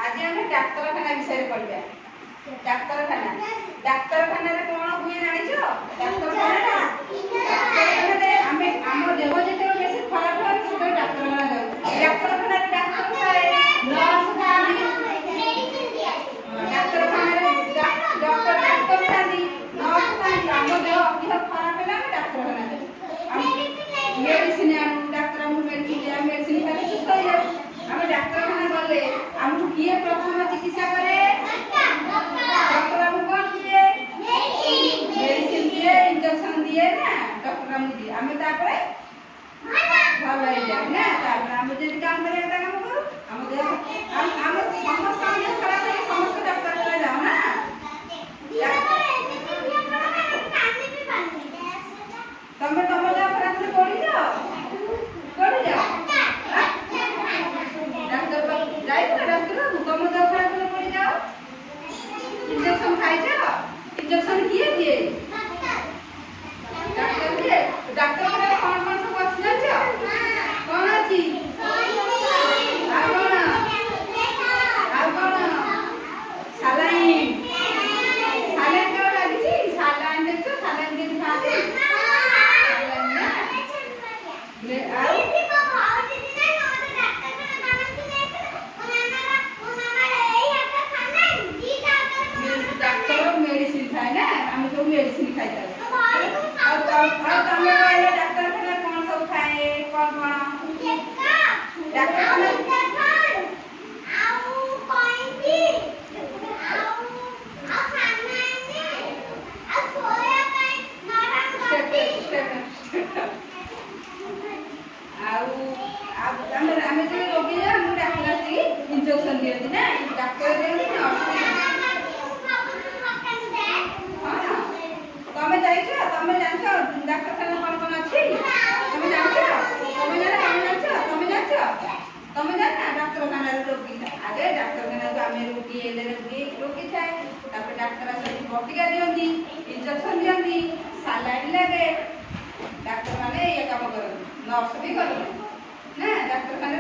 आज आम डाक्तरखाना विषय पढ़ा। डाक्तरखाना डाक्तरखाना कौन हुए जान डाक्तरखाना आम देह जो बेस खराब हुए से डाक्तरखाना जाऊ। डाक्तरखाना डाक्तर थाए नर्स था डाक्तरखाना डॉक्टर डाक्तर था नर्स था आम देह अधिक खराब है डाक्तरखाना मेडिसिन आणु डाक्तर मेडिसिन दिया मेडिसिन खाली सुस्थ हो जाऊ। आम डाक्तरखाना गले आमको किए प्रथम चिकित्सा करे डॉक्टर आमको कौन दिए मेडिसिन दिए इंजेक्शन दिए ना डॉक्टर आमको दिए आम तापर भल हो जाए ना तापर आम जब काम करिया काम करू आम देह आम समस्त देह खराब है समस्त डॉक्टर को जाओ ना तमे तम देह खराब से पड़ी जाओ डाक्तर जाई डाक्तर तुम देह खराब से पड़ी जाओ इंजेक्शन खाई जाओ इंजेक्शन किए दिए डाक्टर दिए डाक्टर को कौन कौन सब अच्छी जाओ कौन अच्छी सालाइन सालाइन क्यों लगी सालाइन देखो सालाइन के दिखाते ले आओ डॉक्टर मेडिसिन खाए ना हम सब मेडिसिन खाइता और तमे वाले डॉक्टर खाना कौन सब खाए कौन डॉक्टर खाना रोगी डाक्तर इंजेक्शन दिखती ना डाक्तर दिखती तमें जान डाक्तरखाना कौन कौन अच्छी तमें जान डाक्तरखाना रोगी आगे डाक्तरखाना आम रोगी रोगी थाए डाक्तर बटिका दिखती इंजेक्शन दिखती सालाइन लगे डाक्तर मैंने ये कम कर नर्स भी कर ना डाक्तरखाना